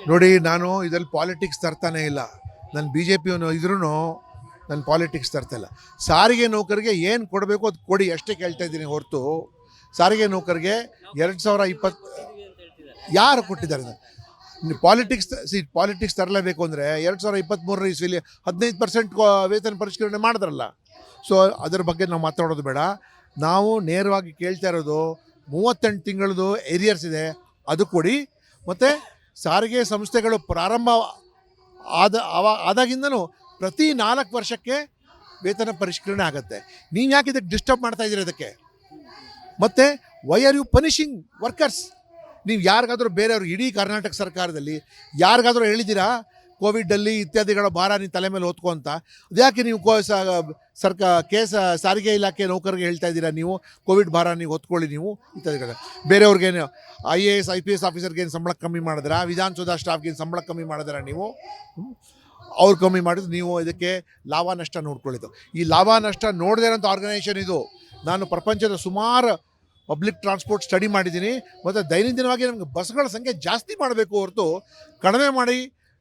ನೋಡಿ, ನಾನು ಇದರಲ್ಲಿ ಪಾಲಿಟಿಕ್ಸ್ ತರ್ತಾನೆ ಇಲ್ಲ. ನಾನು ಬಿ ಜೆ ಪಿಯವನು ಇದ್ರೂ ನಾನು ಪಾಲಿಟಿಕ್ಸ್ ತರ್ತಾ ಇಲ್ಲ. ಸಾರಿಗೆ ನೌಕರಿಗೆ ಏನು ಕೊಡಬೇಕು ಅದು ಕೊಡಿ ಅಷ್ಟೇ ಕೇಳ್ತಾ ಇದ್ದೀನಿ ಹೊರತು ಸಾರಿಗೆ ನೌಕರಿಗೆ 2020 ಯಾರು ಕೊಟ್ಟಿದ್ದಾರೆ? ಪಾಲಿಟಿಕ್ಸ್ ತರಲೇಬೇಕು ಅಂದರೆ 2023 ಇಸ್ವಿಲಿ 15% ವೇತನ ಪರಿಷ್ಕರಣೆ ಮಾಡಿದ್ರಲ್ಲ. ಸೊ ಅದರ ಬಗ್ಗೆ ನಾವು ಮಾತಾಡೋದು ಬೇಡ. ನಾವು ನೇರವಾಗಿ ಕೇಳ್ತಾ ಇರೋದು 38 ತಿಂಗಳದು ಏರಿಯರ್ಸ್ ಇದೆ, ಅದು ಕೊಡಿ. ಮತ್ತು ಸಾರಿಗೆ ಸಂಸ್ಥೆಗಳು ಪ್ರಾರಂಭ ಆದಾಗಿಂದನೂ ಪ್ರತಿ 4 ವರ್ಷಕ್ಕೆ ವೇತನ ಪರಿಷ್ಕರಣೆ ಆಗುತ್ತೆ. ನೀವು ಯಾಕೆ ಇದಕ್ಕೆ ಡಿಸ್ಟರ್ಬ್ ಮಾಡ್ತಾ ಇದ್ದೀರಿ ಅದಕ್ಕೆ? ಮತ್ತು why are you punishing workers? ನೀವು ಯಾರಿಗಾದರೂ ಬೇರೆಯವ್ರು ಇಡೀ ಕರ್ನಾಟಕ ಸರ್ಕಾರದಲ್ಲಿ ಯಾರಿಗಾದರೂ ಹೇಳಿದ್ದೀರಾ ಕೋವಿಡಲ್ಲಿ ಇತ್ಯಾದಿಗಳ ಭಾರ ನೀವು ತಲೆ ಮೇಲೆ ಹೊತ್ಕೊ ಅಂತ? ಅದ್ಯಾಕೆ ನೀವು ಸಾರಿಗೆ ಇಲಾಖೆ ನೌಕರಿಗೆ ಹೇಳ್ತಾ ಇದ್ದೀರಾ ನೀವು ಕೋವಿಡ್ ಭಾರ ನೀವು ಹೊತ್ಕೊಳ್ಳಿ ನೀವು ಇತ್ಯಾದಿಗಳ? ಬೇರೆಯವ್ರಿಗೇನು IAS IPS ಆಫೀಸರ್ಗೇನು ಸಂಬಳ ಕಮ್ಮಿ ಮಾಡಿದ್ರಾ? ವಿಧಾನಸೌಧ ಸ್ಟಾಫ್ಗೇನು ಸಂಬಳ ಕಮ್ಮಿ ಮಾಡಿದ್ರಾ ನೀವು? ಅವ್ರು ಕಮ್ಮಿ ಮಾಡಿದ್ರು. ನೀವು ಇದಕ್ಕೆ ಲಾಭ ನಷ್ಟ ನೋಡ್ಕೊಳ್ಳಿದ್ದು. ಈ ಲಾಭ ನಷ್ಟ ನೋಡದೇ ಇರೋಂಥ ಆರ್ಗನೈಸೇಷನ್ ಇದು. ನಾನು ಪ್ರಪಂಚದ ಸುಮಾರು ಪಬ್ಲಿಕ್ ಟ್ರಾನ್ಸ್ಪೋರ್ಟ್ ಸ್ಟಡಿ ಮಾಡಿದ್ದೀನಿ. ಮತ್ತು ದೈನಂದಿನವಾಗಿ ನಮಗೆ ಬಸ್ಗಳ ಸಂಖ್ಯೆ ಜಾಸ್ತಿ ಮಾಡಬೇಕು ಹೊರತು ಕಡಿಮೆ ಮಾಡಿ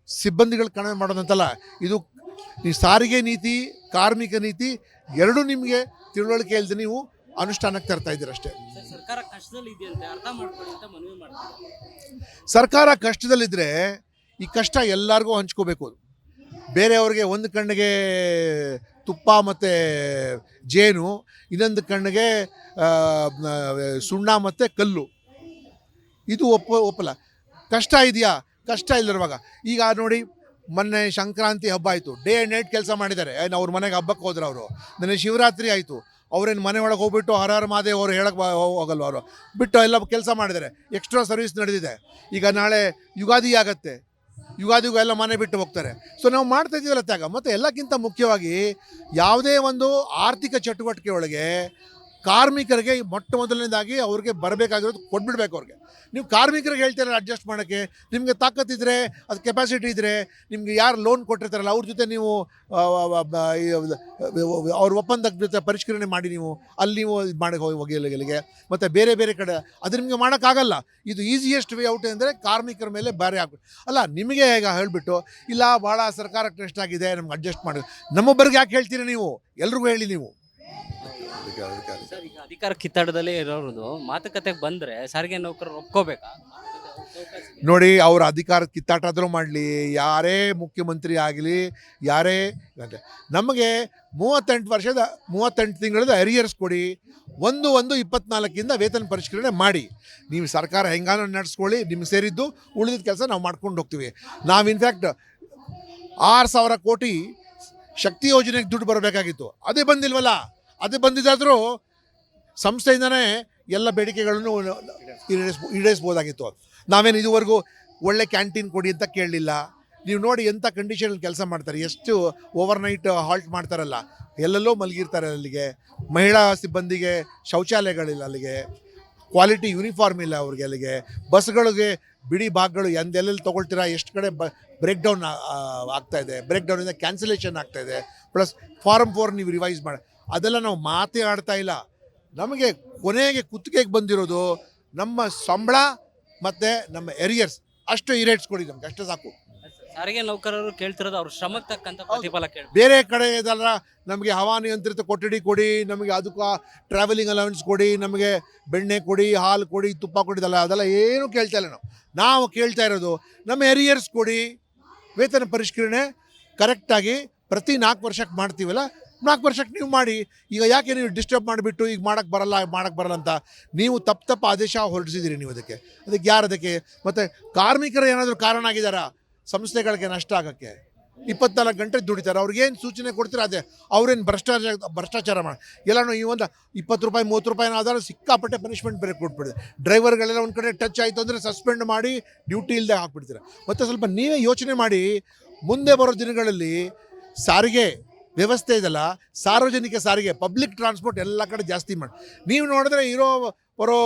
ಸಿಬ್ಬಂದಿಗಳು ಕಡಿಮೆ ಮಾಡೋದಂತಲ್ಲ. ಇದು ಈ ಸಾರಿಗೆ ನೀತಿ, ಕಾರ್ಮಿಕ ನೀತಿ ಎರಡೂ ನಿಮಗೆ ತಿಳುವಳಿಕೆ ಇಲ್ಲದೆ ನೀವು ಅನುಷ್ಠಾನಕ್ಕೆ ತರ್ತಾ ಇದ್ದೀರಷ್ಟೇ. ಸರ್ಕಾರ ಕಷ್ಟದಲ್ಲಿದೆಯಂತೆ, ಅರ್ಥ ಮಾಡ್ಕೊಳ್ಳಿ ಅಂತ ಮನವಿ ಮಾಡ್ತಾರೆ. ಸರ್ಕಾರ ಕಷ್ಟದಲ್ಲಿದ್ದರೆ ಈ ಕಷ್ಟ ಎಲ್ಲರಿಗೂ ಹಂಚ್ಕೋಬೇಕು. ಬೇರೆಯವ್ರಿಗೆ ಒಂದು ಕಣ್ಣಿಗೆ ತುಪ್ಪ ಮತ್ತು ಜೇನು, ಇನ್ನೊಂದು ಕಣ್ಣಿಗೆ ಸುಣ್ಣ ಮತ್ತು ಕಲ್ಲು, ಇದು ಒಪ್ಪಲ್ಲ. ಕಷ್ಟ ಇದೆಯಾ? ಕಷ್ಟ ಇಲ್ಲದಿರುವಾಗ ಈಗ ನೋಡಿ, ಮೊನ್ನೆ ಸಂಕ್ರಾಂತಿ ಹಬ್ಬ ಆಯಿತು, ಡೇ ಆ್ಯಂಡ್ ನೈಟ್ ಕೆಲಸ ಮಾಡಿದ್ದಾರೆ. ಅವ್ರ ಮನೆಗೆ ಹಬ್ಬಕ್ಕೆ ಹೋದ್ರು ಅವರು. ನನಗೆ ಶಿವರಾತ್ರಿ ಆಯಿತು, ಅವ್ರೇನು ಮನೆ ಒಳಗೆ ಹೋಗ್ಬಿಟ್ಟು ಹರ ಹರ ಮಹಾದೇವ್ ಅವರು ಹೇಳಕ್ಕೆ ಹೋಗಲ್ವ? ಅವರು ಬಿಟ್ಟು ಎಲ್ಲ ಕೆಲಸ ಮಾಡಿದ್ದಾರೆ. ಎಕ್ಸ್ಟ್ರಾ ಸರ್ವಿಸ್ ನಡೆದಿದೆ. ಈಗ ನಾಳೆ ಯುಗಾದಿ ಆಗುತ್ತೆ, ಯುಗಾದಿಗೂ ಎಲ್ಲ ಮನೆ ಬಿಟ್ಟು ಹೋಗ್ತಾರೆ. ಸೊ ನಾವು ಮಾಡ್ತಾ ಇದ್ದೀವಲ್ಲ ತ್ಯಾಗ. ಮತ್ತು ಎಲ್ಲಕ್ಕಿಂತ ಮುಖ್ಯವಾಗಿ ಯಾವುದೇ ಒಂದು ಆರ್ಥಿಕ ಚಟುವಟಿಕೆ ಒಳಗೆ ಕಾರ್ಮಿಕರಿಗೆ ಮೊಟ್ಟ ಮೊದಲನೇದಾಗಿ ಅವ್ರಿಗೆ ಬರಬೇಕಾಗಿರೋದು ಕೊಟ್ಬಿಡ್ಬೇಕು ಅವ್ರಿಗೆ. ನೀವು ಕಾರ್ಮಿಕರಿಗೆ ಹೇಳ್ತೀರಲ್ಲ ಅಡ್ಜಸ್ಟ್ ಮಾಡೋಕ್ಕೆ, ನಿಮಗೆ ತಾಕತ್ತಿದ್ರೆ, ಅದು ಕೆಪಾಸಿಟಿ ಇದ್ದರೆ, ನಿಮಗೆ ಯಾರು ಲೋನ್ ಕೊಟ್ಟಿರ್ತಾರಲ್ಲ ಅವ್ರ ಜೊತೆ ನೀವು ಅವ್ರ ಒಪ್ಪಂದದ ಜೊತೆ ಪರಿಷ್ಕರಣೆ ಮಾಡಿ ನೀವು ಅಲ್ಲಿ ನೀವು ಇದು ಮಾಡಿ ಹೋಗಿಲ್ಲಿಗೆ. ಮತ್ತು ಬೇರೆ ಬೇರೆ ಕಡೆ ಅದು ನಿಮಗೆ ಮಾಡೋಕ್ಕಾಗಲ್ಲ. ಇದು ಈಸಿಯೆಸ್ಟ್ ವೇ ಔಟ್ ಅಂದರೆ ಕಾರ್ಮಿಕರ ಮೇಲೆ ಬೇರೆ ಆಗ್ಬಿಟ್ಟು ಅಲ್ಲ, ನಿಮಗೆ ಈಗ ಹೇಳಿಬಿಟ್ಟು ಇಲ್ಲ ಭಾಳ ಸರ್ಕಾರಕ್ಕೆ ಕಷ್ಟ ಆಗಿದೆ ನಮ್ಗೆ ಅಡ್ಜಸ್ಟ್ ಮಾಡಿ, ನಮ್ಮೊಬ್ಬರಿಗೆ ಯಾಕೆ ಹೇಳ್ತೀರಿ ನೀವು? ಎಲ್ರಿಗೂ ಹೇಳಿ ನೀವು. ಸರ್, ಈಗ ಅಧಿಕಾರ ಕಿತ್ತಾಟದಲ್ಲೇ ಇರೋದು ಮಾತುಕತೆಗೆ ಬಂದರೆ ಸಾರಿಗೆ ನೌಕರರು ಒಪ್ಕೋಬೇಕಾ? ನೋಡಿ, ಅವ್ರ ಅಧಿಕಾರದ ಕಿತ್ತಾಟ ಆದರೂ ಮಾಡಲಿ, ಯಾರೇ ಮುಖ್ಯಮಂತ್ರಿ ಆಗಲಿ, ಯಾರೇ ನಮಗೆ 38 ತಿಂಗಳದ ಅರಿಯರ್ಸ್ ಕೊಡಿ. 1/1/24 ವೇತನ ಪರಿಷ್ಕರಣೆ ಮಾಡಿ. ನೀವು ಸರ್ಕಾರ ಹೆಂಗಾನೋ ನಡೆಸ್ಕೊಳ್ಳಿ, ನಿಮ್ಗೆ ಸೇರಿದ್ದು ಉಳಿದಿದ್ದ ಕೆಲಸ ನಾವು ಮಾಡ್ಕೊಂಡು ಹೋಗ್ತೀವಿ. ನಾವು ಇನ್ಫ್ಯಾಕ್ಟ್ 6,000 ಕೋಟಿ ಶಕ್ತಿ ಯೋಜನೆಗೆ ದುಡ್ಡು ಬರಬೇಕಾಗಿತ್ತು, ಅದೇ ಬಂದಿಲ್ವಲ್ಲ. ಅದೇ ಬಂದಿದ್ದಾದರೂ ಸಂಸ್ಥೆಯಿಂದನೇ ಎಲ್ಲ ಬೇಡಿಕೆಗಳನ್ನು ಈಡೇರಿಸ್ಬೋದಾಗಿತ್ತು. ನಾವೇನು ಇದುವರೆಗೂ ಒಳ್ಳೆ ಕ್ಯಾಂಟೀನ್ ಕೊಡಿ ಅಂತ ಕೇಳಲಿಲ್ಲ. ನೀವು ನೋಡಿ ಎಂಥ ಕಂಡೀಷನಲ್ಲಿ ಕೆಲಸ ಮಾಡ್ತಾರೆ, ಎಷ್ಟು ಓವರ್ನೈಟ್ ಹಾಲ್ಟ್ ಮಾಡ್ತಾರಲ್ಲ, ಎಲ್ಲೆಲ್ಲೋ ಮಲಗಿರ್ತಾರೆ. ಅಲ್ಲಿಗೆ ಮಹಿಳಾ ಸಿಬ್ಬಂದಿಗೆ ಶೌಚಾಲಯಗಳಿಲ್ಲ, ಅಲ್ಲಿಗೆ ಕ್ವಾಲಿಟಿ ಯೂನಿಫಾರ್ಮ್ ಇಲ್ಲ ಅವ್ರಿಗೆ, ಅಲ್ಲಿಗೆ ಬಸ್ಗಳಿಗೆ ಬಿಡಿ ಭಾಗಗಳು ಎಲ್ಲೆಲ್ಲಿ ತೊಗೊಳ್ತೀರಾ, ಎಷ್ಟು ಕಡೆ ಬ್ರೇಕ್ ಡೌನ್ ಆಗ್ತಾಯಿದೆ, ಬ್ರೇಕ್ ಡೌನಿಂದ ಕ್ಯಾನ್ಸಲೇಷನ್ ಆಗ್ತಾಯಿದೆ. ಪ್ಲಸ್ ಫಾರಮ್ 4 ನೀವು ರಿವೈಸ್ ಮಾಡಿ, ಅದೆಲ್ಲ ನಾವು ಮಾತೇ ಆಡ್ತಾ ಇಲ್ಲ. ನಮಗೆ ಕೊನೆಗೆ ಕುತ್ತಿಗೆಗೆ ಬಂದಿರೋದು ನಮ್ಮ ಸಂಬಳ ಮತ್ತು ನಮ್ಮ ಎರಿಯರ್ಸ್, ಅಷ್ಟು ಇರೇಟ್ಸ್ ಕೊಡಿ ನಮ್ಗೆ, ಅಷ್ಟೇ ಸಾಕು. ಸಾರಿಗೆ ನೌಕರರು ಕೇಳ್ತಿರೋದು ಅವ್ರ ಶ್ರಮಕ್ಕೆ ತಕ್ಕಂಥ ಪ್ರತಿಫಲ ಕೇಳಿ. ಬೇರೆ ಕಡೆ ಇದಲ್ಲ, ನಮಗೆ ಹವಾನಿಯಂತ್ರಿತ ಕೊಠಡಿ ಕೊಡಿ, ನಮಗೆ ಅದಕ್ಕೆ ಟ್ರಾವೆಲಿಂಗ್ ಅಲವೆನ್ಸ್ ಕೊಡಿ, ನಮಗೆ ಬೆಣ್ಣೆ ಕೊಡಿ, ಹಾಲು ಕೊಡಿ, ತುಪ್ಪ ಕೊಡಿದಲ್ಲ, ಅದೆಲ್ಲ ಏನೂ ಕೇಳ್ತಾ ಇಲ್ಲ. ನಾವು ಕೇಳ್ತಾ ಇರೋದು ನಮ್ಮ ಎರಿಯರ್ಸ್ ಕೊಡಿ, ವೇತನ ಪರಿಷ್ಕರಣೆ ಕರೆಕ್ಟಾಗಿ ಪ್ರತಿ 4 ವರ್ಷಕ್ಕೆ ಮಾಡ್ತೀವಲ್ಲ, 4 ವರ್ಷಕ್ಕೆ ನೀವು ಮಾಡಿ. ಈಗ ಯಾಕೆ ನೀವು ಡಿಸ್ಟರ್ಬ್ ಮಾಡಿಬಿಟ್ಟು ಈಗ ಮಾಡೋಕ್ಕೆ ಬರಲ್ಲ ಅಂತ ನೀವು ತಪ್ಪು ಆದೇಶ ಹೊರಡಿಸಿದ್ದೀರಿ ನೀವು. ಅದಕ್ಕೆ ಯಾರು ಅದಕ್ಕೆ? ಮತ್ತು ಕಾರ್ಮಿಕರು ಏನಾದರೂ ಕಾರಣ ಆಗಿದ್ದಾರಾ ಸಂಸ್ಥೆಗಳಿಗೆ ನಷ್ಟ ಆಗೋಕ್ಕೆ? 24 ಗಂಟೆ ದುಡಿತಾರೆ, ಅವ್ರಿಗೇನು ಸೂಚನೆ ಕೊಡ್ತೀರ ಅದೇ. ಅವ್ರೇನು ಭ್ರಷ್ಟಾಚಾರ ಮಾಡಿ ಎಲ್ಲನೂ ಈ ಒಂದು 20 ರೂಪಾಯಿ 30 ರೂಪಾಯಿನ ಆಧಾರ ಸಿಕ್ಕಾಪಟ್ಟೆ ಪನಿಷ್ಮೆಂಟ್ ಬೇರೆ ಕೊಟ್ಬಿಡಿದೆ. ಡ್ರೈವರ್ಗಳೆಲ್ಲ ಒಂದು ಕಡೆ ಟಚ್ ಆಯಿತು ಅಂದರೆ ಸಸ್ಪೆಂಡ್ ಮಾಡಿ ಡ್ಯೂಟಿ ಇಲ್ಲದೆ ಹಾಕ್ಬಿಡ್ತೀರ. ಮತ್ತು ಸ್ವಲ್ಪ ನೀವೇ ಯೋಚನೆ ಮಾಡಿ, ಮುಂದೆ ಬರೋ ದಿನಗಳಲ್ಲಿ ಸಾರಿಗೆ ವ್ಯವಸ್ಥೆ ಇದೆಲ್ಲ ಸಾರ್ವಜನಿಕ ಸಾರಿಗೆ ಪಬ್ಲಿಕ್ ಟ್ರಾನ್ಸ್ಪೋರ್ಟ್ ಎಲ್ಲ ಕಡೆ ಜಾಸ್ತಿ ಮಾಡಿ ನೀವು ನೋಡಿದ್ರೆ ಇರೋ ಬರೋ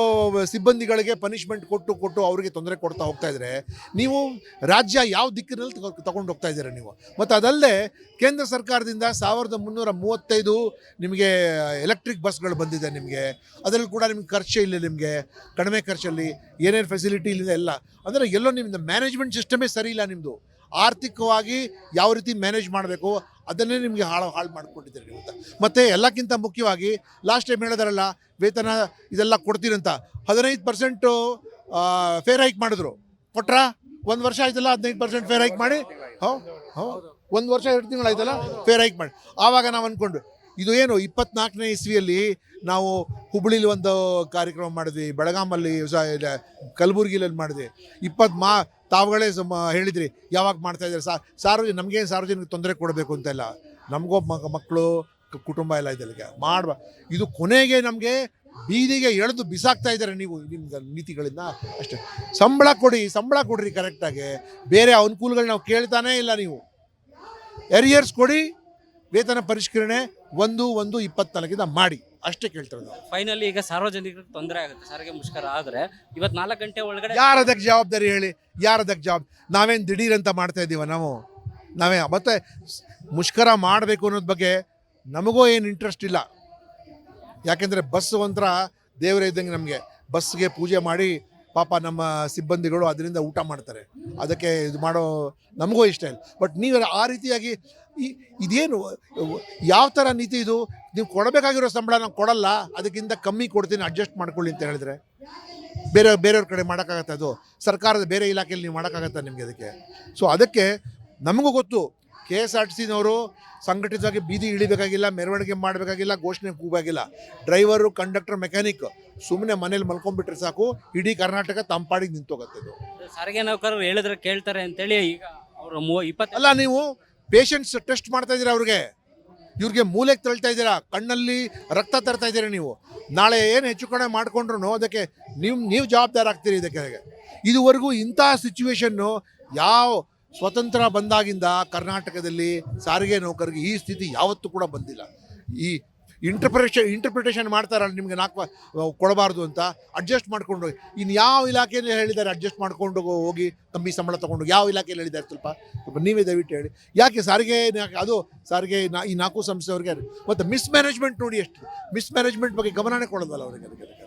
ಸಿಬ್ಬಂದಿಗಳಿಗೆ ಪನಿಷ್ಮೆಂಟ್ ಕೊಟ್ಟು ಅವರಿಗೆ ತೊಂದರೆ ಕೊಡ್ತಾ ಹೋಗ್ತಾ ಇದ್ರೆ ನೀವು ರಾಜ್ಯ ಯಾವ ದಿಕ್ಕಿನಲ್ಲಿ ತಗೊಂಡು ಹೋಗ್ತಾ ಇದ್ದೀರಾ ನೀವು. ಮತ್ತು ಅದಲ್ಲದೆ ಕೇಂದ್ರ ಸರ್ಕಾರದಿಂದ 1335 ನಿಮಗೆ ಎಲೆಕ್ಟ್ರಿಕ್ ಬಸ್ಗಳು ಬಂದಿದೆ ನಿಮಗೆ. ಅದರಲ್ಲಿ ಕೂಡ ನಿಮ್ಗೆ ಖರ್ಚು ಇಲ್ಲ, ನಿಮಗೆ ಕಡಿಮೆ ಖರ್ಚಲ್ಲಿ ಏನೇನು ಫೆಸಿಲಿಟಿ ಇಲ್ಲ ಎಲ್ಲ. ಅಂದರೆ ಎಲ್ಲೋ ನಿಮ್ಮದು ಮ್ಯಾನೇಜ್ಮೆಂಟ್ ಸಿಸ್ಟಮೇ ಸರಿ ಇಲ್ಲ. ನಿಮ್ಮದು ಆರ್ಥಿಕವಾಗಿ ಯಾವ ರೀತಿ ಮ್ಯಾನೇಜ್ ಮಾಡಬೇಕು ಅದನ್ನೇ ನಿಮಗೆ ಹಾಳು ಮಾಡಿಕೊಟ್ಟಿದ್ದೀರಿ ನೀವು. ಮತ್ತು ಎಲ್ಲಕ್ಕಿಂತ ಮುಖ್ಯವಾಗಿ ಲಾಸ್ಟ್ ಟೈಮ್ ಹೇಳಿದಾರಲ್ಲ ವೇತನ ಇದೆಲ್ಲ ಕೊಡ್ತೀರಂತ 15% ಫೇರ್ ಹೈಕ್ ಮಾಡಿದ್ರು. ಕೊಟ್ರಾ? 1 ವರ್ಷ ಆಯ್ತಲ್ಲ 15% ಫೇರ್ ಹೈಕ್ ಮಾಡಿ. ಹೌದು 1 ವರ್ಷ 2 ತಿಂಗಳು ಆಯ್ತಲ್ಲ ಫೇರ್ ಹೈಕ್ ಮಾಡಿ. ಆವಾಗ ನಾವು ಅಂದ್ಕೊಂಡು ಇದು ಏನು 24ನೇ ಇಸ್ವಿಯಲ್ಲಿ ನಾವು ಹುಬ್ಬಳ್ಳಿಲಿ ಒಂದು ಕಾರ್ಯಕ್ರಮ ಮಾಡಿದ್ವಿ, ಬೆಳಗಾಮಲ್ಲಿ ಕಲಬುರಗಿಯಲ್ಲಿ ಮಾಡಿದ್ವಿ. ತಾವುಗಳೇ ಹೇಳಿದ್ರಿ ಯಾವಾಗ ಮಾಡ್ತಾ ಇದ್ದಾರೆ ನಮಗೇನು ಸಾರ್ವಜನಿಕ ತೊಂದರೆ ಕೊಡಬೇಕು ಅಂತೆಲ್ಲ. ನಮಗೋ ಮಕ್ಕಳು ಕುಟುಂಬ ಎಲ್ಲ ಇದೆಲ್ಲ ಮಾಡುವ ಇದು ಕೊನೆಗೆ ನಮಗೆ ಬೀದಿಗೆ ಎಳೆದು ಬಿಸಾಕ್ತಾ ಇದ್ದಾರೆ ನೀವು ನಿಮ್ಮ ನೀತಿಗಳಿಂದ ಅಷ್ಟೇ. ಸಂಬಳ ಕೊಡ್ರಿ ಕರೆಕ್ಟಾಗಿ. ಬೇರೆ ಅನುಕೂಲಗಳು ನಾವು ಕೇಳ್ತಾನೇ ಇಲ್ಲ. ನೀವು ಎರಿಯರ್ಸ್ ಕೊಡಿ, ವೇತನ ಪರಿಷ್ಕರಣೆ 1/1/24 ಮಾಡಿ ಅಷ್ಟೇ ಕೇಳ್ತಾರೆ ನಾವು. ಫೈನಲಿ ಈಗ ಸಾರ್ವಜನಿಕರಿಗೆ ತೊಂದರೆ ಆಗುತ್ತೆ ಸಾರಿಗೆ ಮುಷ್ಕರ ಆದರೆ ಇವತ್ತು 4 ಗಂಟೆ ಒಳಗಡೆ ಯಾರದಕ್ಕೆ ಜವಾಬ್ದಾರಿ ಹೇಳಿ? ಯಾರದಕ್ಕೆ ನಾವೇನು ದಿಢೀರ್ ಅಂತ ಮಾಡ್ತಾ ಇದ್ದೀವ ನಾವೇ ಮತ್ತೆ ಮುಷ್ಕರ ಮಾಡಬೇಕು ಅನ್ನೋದ್ರ ಬಗ್ಗೆ ನಮಗೂ ಏನು ಇಂಟ್ರೆಸ್ಟ್ ಇಲ್ಲ. ಯಾಕೆಂದರೆ ಬಸ್ ಒಂಥರ ದೇವರೇ ಇದ್ದಂಗೆ ನಮಗೆ. ಬಸ್ಗೆ ಪೂಜೆ ಮಾಡಿ ಪಾಪ ನಮ್ಮ ಸಿಬ್ಬಂದಿಗಳು ಅದರಿಂದ ಊಟ ಮಾಡ್ತಾರೆ, ಅದಕ್ಕೆ ಇದು ಮಾಡೋ ನಮಗೂ ಇಷ್ಟ ಇಲ್ಲ. ಬಟ್ ನೀವು ಆ ರೀತಿಯಾಗಿ ಇದೇನು ಯಾವ ಥರ ನೀತಿ ಇದು? ನೀವು ಕೊಡಬೇಕಾಗಿರೋ ಸಂಬಳ ನಾವು ಕೊಡಲ್ಲ, ಅದಕ್ಕಿಂತ ಕಮ್ಮಿ ಕೊಡ್ತೀನಿ ಅಡ್ಜಸ್ಟ್ ಮಾಡ್ಕೊಳ್ಳಿ ಅಂತ ಹೇಳಿದ್ರೆ ಬೇರೆಯವ್ರ ಕಡೆ ಮಾಡೋಕ್ಕಾಗತ್ತೆ? ಅದು ಸರ್ಕಾರದ ಬೇರೆ ಇಲಾಖೆಯಲ್ಲಿ ನೀವು ಮಾಡೋಕ್ಕಾಗತ್ತೆ ನಿಮಗೆ ಅದಕ್ಕೆ? ಸೊ ಅದಕ್ಕೆ ನಮಗೂ ಗೊತ್ತು KSRTCನವರು ಸಂಘಟಿತವಾಗಿ ಬೀದಿ ಇಳಿಬೇಕಾಗಿಲ್ಲ, ಮೆರವಣಿಗೆ ಮಾಡಬೇಕಾಗಿಲ್ಲ, ಘೋಷಣೆ ಕೂಗಾಗಿಲ್ಲ. ಡ್ರೈವರು, ಕಂಡಕ್ಟರ್, ಮೆಕ್ಯಾನಿಕ್ ಸುಮ್ಮನೆ ಮನೇಲಿ ಮಲ್ಕೊಂಡ್ಬಿಟ್ರೆ ಸಾಕು, ಇಡೀ ಕರ್ನಾಟಕ ತಂಪಾಡಿಗೆ ನಿಂತೋಗುತ್ತೆ. ಇದು ಸಾರಿಗೆ ನೌಕರರು ಹೇಳಿದ್ರೆ ಕೇಳ್ತಾರೆ ಅಂತೇಳಿ ಈಗ ಅವರು 20 ಅಲ್ಲ, ನೀವು ಪೇಷಂಟ್ಸ್ ಟೆಸ್ಟ್ ಮಾಡ್ತಾ ಇದ್ದೀರಾ, ಇವ್ರಿಗೆ ಮೂಲೆಗೆ ತಳ್ತಾ ಇದ್ದೀರಾ, ಕಣ್ಣಲ್ಲಿ ರಕ್ತ ತರ್ತಾ ಇದ್ದೀರಾ. ನೀವು ನಾಳೆ ಏನು ಹೆಚ್ಚು ಕಡಿಮೆ ಮಾಡಿಕೊಂಡ್ರು ಅದಕ್ಕೆ ನೀವು ಜವಾಬ್ದಾರ ಆಗ್ತೀರಿ. ಇದಕ್ಕೆ ಇದುವರೆಗೂ ಇಂಥ ಸಿಚುವೇಶನ್ನು ಯಾವ ಸ್ವತಂತ್ರ ಬಂದಾಗಿಂದ ಕರ್ನಾಟಕದಲ್ಲಿ ಸಾರಿಗೆ ನೌಕರಿಗೆ ಈ ಸ್ಥಿತಿ ಯಾವತ್ತೂ ಕೂಡ ಬಂದಿಲ್ಲ. ಈ ಇಂಟರ್ಪ್ರಿಟೇಷನ್ ಮಾಡ್ತಾರಲ್ಲ, ನಿಮಗೆ 4 ಕೊಡಬಾರ್ದು ಅಂತ ಅಡ್ಜಸ್ಟ್ ಮಾಡ್ಕೊಂಡು ಇನ್ನು ಯಾವ ಇಲಾಖೆಯಲ್ಲಿ ಹೇಳಿದ್ದಾರೆ ಅಡ್ಜಸ್ಟ್ ಮಾಡ್ಕೊಂಡು ಹೋಗಿ ಕಮ್ಮಿ ಸಂಬಳ ತೊಗೊಂಡು? ಯಾವ ಇಲಾಖೆಯಲ್ಲಿ ಹೇಳಿದ್ದಾರೆ ಸ್ವಲ್ಪ ನೀವೇ ದಯವಿಟ್ಟು ಹೇಳಿ. ಯಾಕೆ ಸಾರಿಗೆ ಅದು ಸಾರಿಗೆ ಈ 4 ಸಂಸ್ಥೆಯವ್ರಿಗೆ ಮತ್ತು ಮಿಸ್ಮ್ಯಾನೇಜ್ಮೆಂಟ್ ನೋಡಿ, ಎಷ್ಟು ಮಿಸ್ಮ್ಯಾನೇಜ್ಮೆಂಟ್ ಬಗ್ಗೆ ಗಮನನೇ ಕೊಡೋದಲ್ಲ ಅವರಿಗೆ.